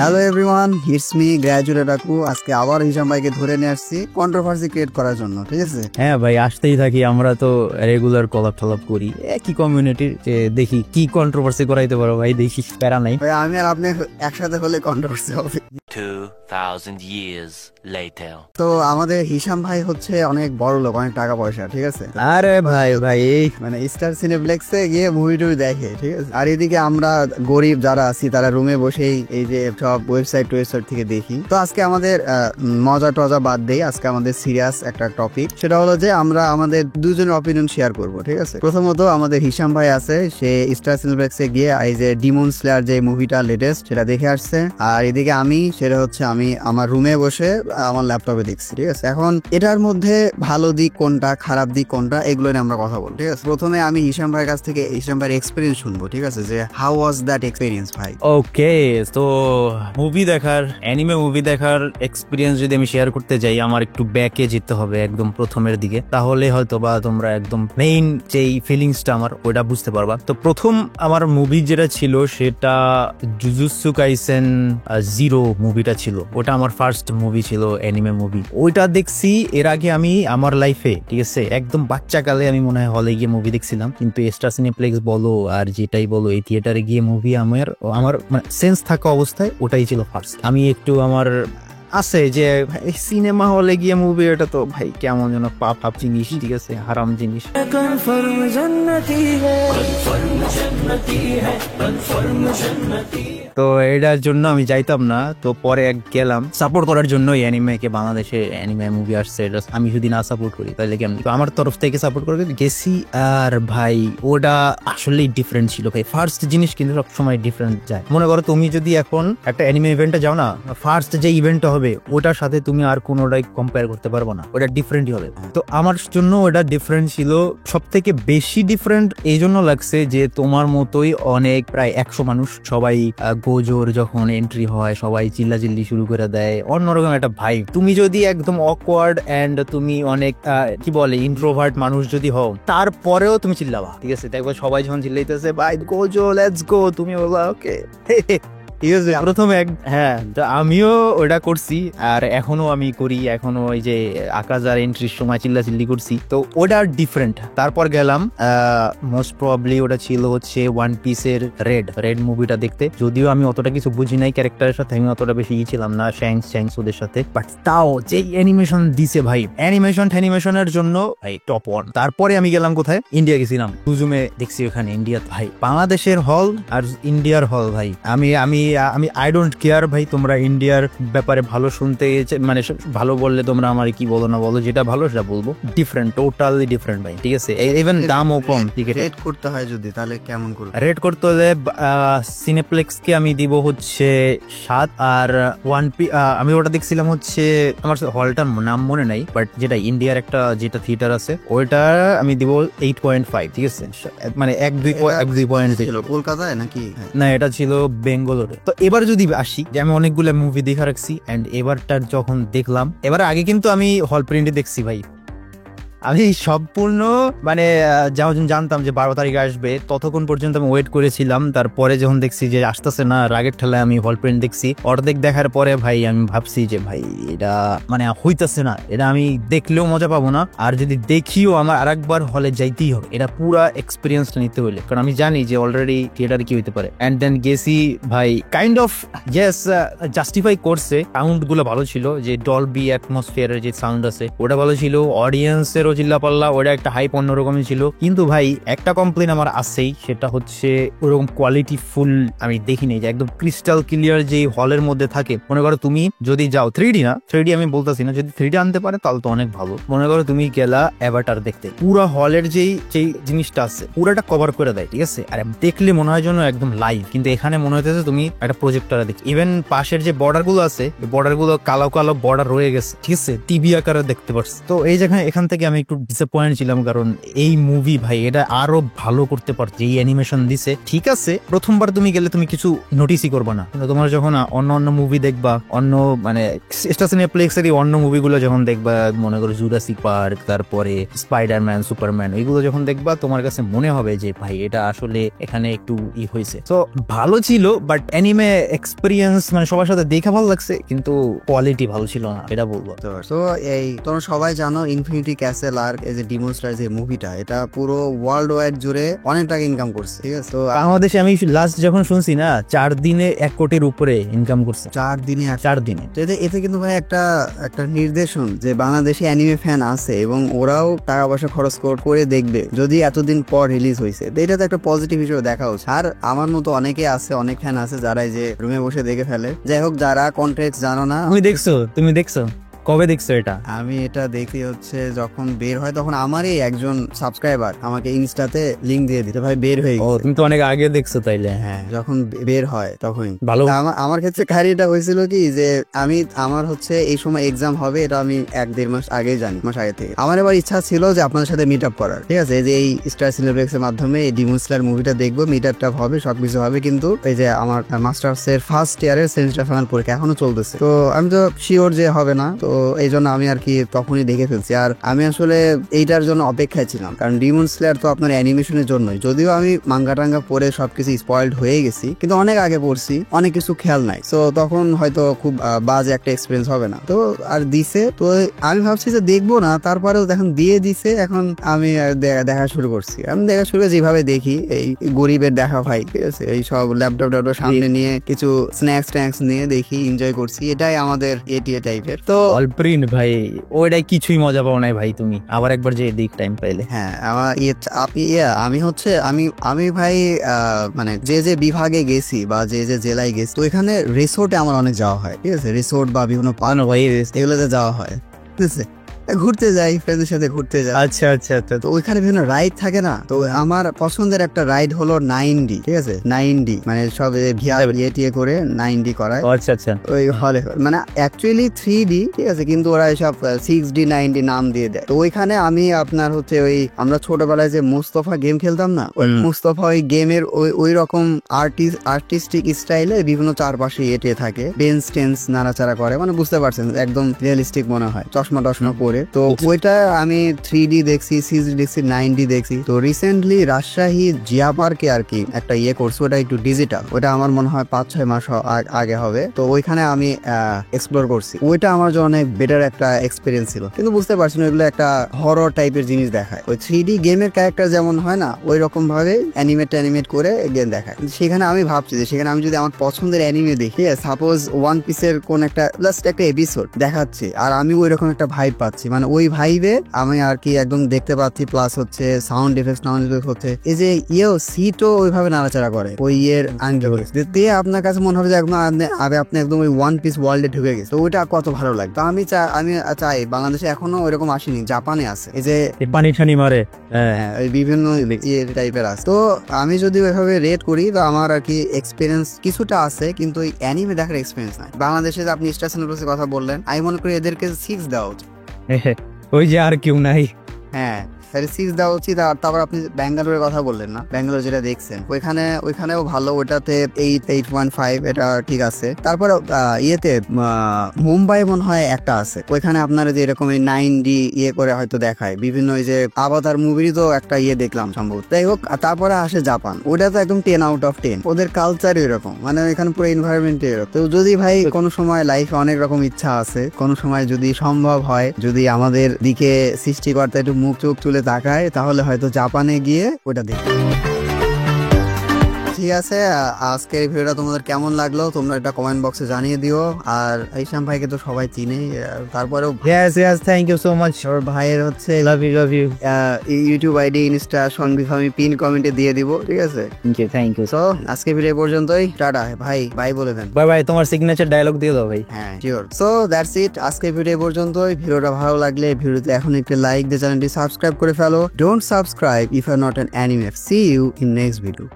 Hello everyone, it's me graduate আকু। আজকে আবার হিসাম ভাইকে ধরে নিয়ে আসছি কন্ট্রোভার্সি ক্রিয়েট করার জন্য, ঠিক আছে? হ্যাঁ ভাই, আসতেই থাকি, আমরা তো রেগুলার কলাপ টলাপ করি একই কমিউনিটির, যে দেখি কি কন্ট্রোভার্সি করাইতে পারো ভাই, দেখি প্যারা নাই ভাই আমি আর আপনি একসাথে হলে কন্ট্রোভার্সি হবে। 2000 years later. তো আমাদের হিসাম ভাই হচ্ছে অনেক বড় লোক, অনেক টাকা পয়সা, ঠিক আছে? আরে ভাই ভাই এই মানে স্টার সিনেপ্লেক্সে গিয়ে মুভি টুভি দেখে, ঠিক আছে? আর এদিকে আমরা গরিব যারা আছি তারা রুমে বসেই এই যে সব ওয়েবসাইট থেকে দেখি। তো আজকে আমাদের মজা টজা বাদ দেই, আজকে আমাদের সিরিয়াস একটা টপিক, সেটা হলো যে আমরা আমাদের দুজনের অপিনিয়ন শেয়ার করব, ঠিক আছে? প্রথমত আমাদের হিসাম ভাই আছে, সে স্টার সিনেপ্লেক্সে গিয়ে এই যে ডিমন স্লেয়ার যে মুভিটা লেটেস্ট সেটা দেখে আসছে। আর এদিকে আমি, সেটা হচ্ছে আমি আমার রুমে বসে আমার ল্যাপটপে দেখছি, ঠিক আছে? এখন এটার মধ্যে ভালো দিক কোনটা, খারাপ দিক কোনটা, এগুলো নিয়ে আমরা কথা বলবো, ঠিক আছে? প্রথমে আমি হিসাম ভাইয়ের কাছ থেকে হিসাম ভাইয়ের এক্সপিরিয়েন্স শুনবো, ঠিক আছে? যে হাউ ওয়াজ দ্যাট এক্সপিরিয়েন্স ভাই? ওকে, তো মুভি দেখার, অ্যানিমে মুভি দেখার এক্সপিরিয়েন্স যদি আমি শেয়ার করতে যাই, আমার একটু ব্যাকে যেতে হবে, একদম প্রথমের দিকে, তাহলে হয়তো বা তোমরা একদম মেইন যেই ফিলিংসটা আমার ওইটা বুঝতে পারবা। তো প্রথম আমার মুভি যেটা ছিল সেটা জুজুৎসু কাইসেন জিরো মুভিটা ছিল, ওটা আমার ফার্স্ট মুভি ছিল, অ্যানিমে মুভি। ওইটা দেখছি এর আগে আমি আমার লাইফে, ঠিক আছে, একদম বাচ্চাকালে আমি মনে হয় হলে গিয়ে মুভি দেখছিলাম, কিন্তু স্টার সিনেপ্লেক্স বলো আর যেটাই বলো, এই থিয়েটারে গিয়ে মুভি আমার মানে সেন্স থাকা অবস্থায় ওটাই ছিল ফার্স্ট। আমি একটু আমার আছে যে সিনেমা হলে গিয়ে মুভি, এটা তো ভাই কেমন যেন পাপ জিনিস, ঠিক আছে, হারাম জিনিস। তো এটার জন্য আমি যাইতাম না। তো পরে গেলাম সাপোর্ট করার জন্য অ্যানিমেকে, বাংলাদেশে অ্যানিমে মুভি আসছে, আমি যদি না সাপোর্ট করি তাহলে কেমন? তো আমার তরফ থেকে সাপোর্ট করে গেছি। আর ভাই ওটা আসলেই ডিফারেন্ট ছিল ভাই, ফার্স্ট জিনিস কিন্তু সবসময় ডিফারেন্ট যায়। মনে করো তুমি যদি এখন একটা অ্যানিমে ইভেন্টে যাও না, ফার্স্ট যে ইভেন্টটা হবে ওটার সাথে তুমি আর কোনোটাই কম্পেয়ার করতে পারবো না, ওটা ডিফারেন্টই হবে। তো আমার জন্য ওটা ডিফারেন্ট ছিল, সব থেকে বেশি ডিফারেন্ট এই জন্য লাগছে যে তোমার মতোই অনেক, প্রায় 100 মানুষ, সবাই গোজোর যখন এন্ট্রি হয় সবাই চিল্লাচিল্লি শুরু করে দেয়, অন্যরকম একটা ভাইব। তুমি যদি একদম অকওয়ার্ড এন্ড তুমি অনেক কি বলে ইন্ট্রোভার্ট মানুষ যদি হও, তারপরেও তুমি চিল্লাবা, ঠিক আছে? দেখবো সবাই যখন চিল্লাইতেছে ভাই গোজো লেটস গো, তুমি বলবা ওকে ঠিক আছে। প্রথমে হ্যাঁ, তো আমিও ওটা করছি আর এখনো আমি করি, এখনো ওই যে আকাজার এন্ট্রির সময় চিল্লাচিল্লি করছি। তো ওটা ডিফারেন্ট। তারপর গেলাম মোস্ট প্রবাবলি ওটা ছিল হচ্ছে ওয়ান পিসের রেড মুভিটা দেখতে, যদিও আমি অতটা কিছু বুঝি নাই ক্যারেক্টারের সাথে, আমি অতটা বেশি ছিলাম না শ্যাংস ওদের সাথে, বাট তাও যে অ্যানিমেশন দিছে ভাই, অ্যানিমেশনের জন্য ভাই টপ ওয়ান। তারপরে আমি গেলাম কোথায়, ইন্ডিয়া গেছিলাম, হুজুমে দেখছি ওখানে ইন্ডিয়া। ভাই বাংলাদেশের হল আর ইন্ডিয়ার হল, ভাই আমি আই ডোন্ট কেয়ার ভাই, তোমরা ইন্ডিয়ার ব্যাপারে ভালো শুনতে, মানে ভালো বললে তোমরা আমার কি বলো না বলো, যেটা ভালো সেটা বলবো। ডিফারেন্ট, টোটালি ডিফারেন্ট ভাই, ঠিক আছে? ইভেন দামও কম। রেট করতে হয় যদি, তাহলে কেমন করবে? রেট করতে হলে সিনেপ্লেক্স কে আমি দিব হচ্ছে 7, আর আমি ওটা দেখছিলাম হচ্ছে, আমার হলটার নাম মনে নাই, বাট যেটা ইন্ডিয়ার একটা যেটা থিয়েটার আছে ওইটা আমি দিব 8.5, ঠিক আছে? মানে 1-2 পয়েন্ট ছিল। কলকাতায় নাকি? না, এটা ছিল বেঙ্গালোরে। তো এবার যদি আসি যে আমি অনেকগুলো মুভি দেখা রাখছি, এন্ড এবারটার যখন দেখলাম, এবার আগে কিন্তু আমি হল প্রিন্টে দেখছি ভাই, আমি সম্পূর্ণ মানে যখন জানতাম যে 12 তারিখে আসবে ততক্ষণ পর্যন্ত আমি ওয়েট করেছিলাম। তারপরে যখন দেখছি যে আসতেছে না, রাগের ঠেলায় আমি হল প্রিন্ট দেখছি। অর্ধেক দেখার পরে ভাই আমি ভাবছি যে ভাই এটা মানে হইতাছে না, এটা আমি দেখলেও মজা পাবো না, আর যদি দেখিও আমার আরেকবার হলে যাইতেই হবে, এটা পুরা এক্সপিরিয়েন্সটা নিতে হইলে, কারণ আমি জানি যে অলরেডি থিয়েটারে কি হইতে পারে। এন্ড দেন গেছি ভাই, কাইন্ড অফ ইয়েস জাস্টিফাই করছে, সাউন্ড গুলো ভালো ছিল, যে ডলবি অ্যাটমসফিয়ারের যে সাউন্ড আছে ওটা ভালো ছিল, অডিয়েন্সের চিল্লাপাল্লা ওটা একটা হাইপ অন্যরকমই ছিল। কিন্তু ভাই একটা কমপ্লেন আমার আছেই, সেটা হচ্ছে ওরকম কোয়ালিটি ফুল আমি দেখিনি, যে একদম ক্রিস্টাল ক্লিয়ার যে হলের মধ্যে থাকে। মনে করো তুমি যদি যাও 3D না, 3D আমি বলতেছি না, যদি 3D আনতে পারে তাহলে তো অনেক ভালো। মনে করো তুমি গেলা অ্যাভাটার দেখতে, পুরো হলের যেই জিনিসটা আছে পুরোটা কভার করে দেয়, ঠিক আছে? আর দেখলে মনে হয় যেন একদম লাইভ, কিন্তু এখানে মনে হইতেছে তুমি একটা প্রজেক্টরে দেখি। ইভেন পাশের যে বর্ডার গুলো আছে, বর্ডার গুলো কালো কালো বর্ডার রয়ে গেছে, ঠিক আছে, টিভি আকারে দেখতে পাচ্ছি। তো এই জায়গায় এখান থেকে আমি একটু ডিসঅ্যাপয়েন্ট ছিলাম, কারণ এই মুভি ভাই এটা আরো ভালো করতে পারতো। এই অ্যানিমেশন দিছে, ঠিক আছে প্রথমবার তুমি গেলে তুমি কিছু নোটিসই করবে না, কিন্তু তোমার যখন অন্য অন্য মুভি দেখবা, অন্য মানে স্টাসিনেপ্লেক্সেরই অন্য মুভিগুলো যখন দেখবা, মনে করো জুরাসিক পার্ক, তারপরে স্পাইডারম্যান, সুপারম্যান, এগুলো যখন দেখবা তোমার কাছে মনে হবে যে ভাই এটা আসলে এখানে একটু হয়েছে। তো ভালো ছিল, বাট অ্যানিমে এক্সপিরিয়েন্স মানে সবার সাথে দেখা ভালো লাগছে, কিন্তু কোয়ালিটি ভালো ছিল না, এটা বলবো। তো এই তোমরা সবাই জানো ইনফিনিটি ক্যাসেল আর এই যে ডিমন স্লায়ার যে মুভিটা, এটা পুরো ওয়ার্ল্ড ওয়াইড জুড়ে অনেক টাকা ইনকাম করছে, ঠিক আছে? তো বাংলাদেশে আমি লাস্ট যখন শুনছি না 4 দিনে 1 কোটির উপরে ইনকাম করছে। 4 দিনে 4 দিনে। তো এতে কিন্তু ভাই একটা নির্দেশন যে বাংলাদেশে অ্যানিমে ফ্যান আছে এবং ওরাও টাকা পয়সা খরচ করে দেখবে যদি এতদিন পর রিলিজ হয়েছে। তো এটা তো একটা পজিটিভ হিসেবে দেখা হচ্ছে। আর আমার মতো অনেকে আছে, অনেক ফ্যান আছে যারা এই যে রুমে বসে দেখে ফেলে। যাই হোক, যারা কন্টেক্ট জানো না, তুমি দেখছো কবে দেখছো এটা? আমি এটা দেখি হচ্ছে যখন বের হয়, তখন আমারই একজন সাবস্ক্রাইবার আমাকে ইনস্টাতে লিংক দিয়ে দিতে, ভাই বের হয়ে গেছে। তুমি তো অনেক আগে দেখছো তাইলে। হ্যাঁ, যখন বের হয় তখনই ভালো। আমার ক্ষেত্রে কাহিনীটা হয়েছিল কি যে আমার হচ্ছে এই সময় এক্সাম হবে, এটা আমি 1-1.5 মাস আগেই জানি, মাস আগে থেকে। আমার এবার ইচ্ছা ছিল যে আপনাদের সাথে মিট আপ করার, ঠিক আছে? যে এই স্টার সিনেপ্লেক্স এর মাধ্যমে এই ডিমন স্লেয়ার মুভিটা দেখবো, মিট আপটা হবে, সবকিছু হবে। কিন্তু এই যে আমার মাস্টার্স এর ফার্স্ট ইয়ারের সেমিস্টার ফাইনাল পরীক্ষা এখনো চলতেছে, তো আমি তো শিওর যে হবে না, তো এই জন্য আমি আর কি তখনই দেখে ফেলছি। আর আমি আসলে এইটার জন্য অপেক্ষায় ছিলাম, কারণ ডিমন স্লেয়ার তো আপনার অ্যানিমেশনের জন্যই, যদিও আমি মাঙ্গা টাঙ্গা পড়ে সবকিছু স্পয়েলড হয়ে গেছি, কিন্তু অনেক আগে পড়ছি, অনেক কিছু খেয়াল নাই, তো তখন হয়তো খুব বাজে একটা এক্সপিরিয়েন্স হবে না। তো আর দিছে, তো আমি ভাবছি যে দেখবো না, তারপরেও দেখুন দিয়ে দিছে, এখন আমি দেখা শুরু করছি। আমি দেখা শুরু করে যেভাবে দেখি, এই গরিবের দেখা ভাই, ঠিক আছে, এই সব ল্যাপটপ সামনে নিয়ে কিছু স্ন্যাক্স নিয়ে দেখি, এনজয় করছি, এটাই আমাদের এটিএ টাইপের। তো অল্প্রিন ভাই ওইটাই কিছুই মজা পাও নাই ভাই, তুমি আবার একবার যে দিক টাইম পাইলে। হ্যাঁ, আমার আমি ভাই মানে যে বিভাগে গেছি বা যে জেলায় গেছি, তো এখানে রিসোর্টে আমার অনেক যাওয়া হয়, ঠিক আছে? রিসোর্ট বা বিভিন্ন পানো ভাই এগুলোতে যাওয়া হয়, ঠিক আছে? ঘুরতে যাই, ফ্রেন্ডের সাথে ঘুরতে যাই। আচ্ছা। তো ওইখানে বিভিন্ন রাইড থাকে না, তো আমার পছন্দের একটা রাইড হলো 9D, ঠিক আছে? 9D মানে সব ভিআর করে 9D করায়। আচ্ছা। ওই হলে মানে অ্যাকচুয়ালি 3D, ঠিক আছে, কিন্তু ওরা এসব 6D 9D নাম দিয়ে দেয়। তো ওইখানে আমি আপনার হচ্ছে আমরা ছোটবেলায় যে মুস্তফা গেম খেলতাম না, ওই মুস্তফা ওই গেমের ওই রকম আর্টিস্টিক স্টাইলে বিভিন্ন চারপাশে এটে থাকে, বেঞ্চ টেন্স নাড়াচাড়া করে, মানে বুঝতে পারছেন, একদম রিয়েলিস্টিক মনে হয়, চশমা টশমা পরে। তো ওইটা আমি 3D দেখছি, 6D দেখছি, 9D দেখছি। তো রিসেন্টলি রাজশাহী জিয়া পার্কে আর কি একটা করছি, ওটা একটু ডিজিটাল, ওটা আমার মনে হয় 5-6 মাস আগে হবে। তো ওইখানে আমি এক্সপ্লোর করছি, ওইটা আমার জন্য অনেক বেটার একটা এক্সপিরিয়েন্স ছিল। কিন্তু বুঝতে পারছি না, এগুলো একটা হরর টাইপের জিনিস দেখায়। ওই 3D গেমের ক্যারেক্টার যেমন হয় না, ওই রকম ভাবে অ্যানিমেট করে গেম দেখায়। সেখানে আমি ভাবছি যে সেখানে আমি যদি আমার পছন্দের অ্যানিমে দেখি, সাপোজ ওয়ান পিসের কোন একটা জাস্ট একটা এপিসোড দেখাচ্ছে, আর আমি ওই রকম একটা ভাইব পাচ্ছি, মানে ওই ভাইবে আমি আর কি একদম দেখতে পাচ্ছি। প্লাস হচ্ছে সাউন্ড এফেক্ট হচ্ছে, এই যে সিটও ওইভাবে নাড়াচাড়া করে ওই আঙ্গেল দিয়ে, আপনার কাছে মনে হবে যে একদম আপনি একদম ওই ওয়ান পিস ওয়ার্ল্ডে ঢুকে গেছে। তো ওইটা কত ভালো লাগে। তো আমি চাই বাংলাদেশে এখনো ওইরকম আসেনি, জাপানে আছে, এই যে পানি ঠানি মারে, ওই বিভিন্ন টাইপের আছে। তো আমি যদি ওইভাবে রেট করি, তো আমার আর কি এক্সপিরিয়েন্স কিছুটা আছে, কিন্তু ওই অ্যানিমে দেখার এক্সপিরিয়েন্স নাই। বাংলাদেশে যে আপনি স্টার সিনেপ্লেক্সের কথা বললেন, আমি মনে করি এদেরকে 6 দেওয়া উচিত। ওই যে আর কেউ নাই। হ্যাঁ, 6 দেওয়া উচিত। আর তারপর আপনি ব্যাঙ্গালোরের কথা বললেন না, ব্যাঙ্গালোর যেটা দেখছেন ওইখানেও ভালো, ওটাতে 8.5 এটা ঠিক আছে। তারপর মুম্বাই মনে হয় একটা আছে, ওইখানে আপনারা যে এরকম 9D করে হয়তো দেখায় বিভিন্ন, ওই যে আভাতার মুভিরই তো একটা দেখলাম সম্ভবত। যাই হোক, তারপরে আসে জাপান, ওটা তো একদম 10/10, ওদের কালচারই এরকম, মানে ওইখানে পুরো এনভায়রনমেন্ট এরকম। তো যদি ভাই কোনো সময় লাইফে অনেক রকম ইচ্ছা আছে, কোনো সময় যদি সম্ভব হয়, যদি আমাদের দিকে সৃষ্টিকর্তা একটু মুখ চোখ তুলে তাকায়, তাহলে হয়তো জাপানে গিয়ে ওটা দেখবে। ঠিক আছে, আজকের ভিডিওটা তোমাদের কেমন লাগলো তোমরা এটা কমেন্ট বক্সে জানিয়ে দিও। আর ঈশান ভাইকে তো সবাই চিনে, তারপরেও থ্যাংক ইউ সো মাচ। ওর ভাইয়ের হচ্ছে love you YouTube ID, insta সঙ্গীত আমি পিন কমেন্টে দিয়ে দিব, ঠিক আছে? Thank you. তো আজকে ভিডিও পর্যন্তই, টাটা। ভাই বলে দেন। বাই। তোমার সিগনেচার ডায়লগ দিয়ে দাও ভাই। হ্যাঁ, শিওর। সো দ্যাটস ইট, আজকে ভিডিও পর্যন্তই। ভিডিওটা ভালো লাগলে ভিডিওতে এখন একটা লাইক দিয়ে চ্যানেলটি সাবস্ক্রাইব করে ফেলো। Don't subscribe if you are not an anime. See you in next video.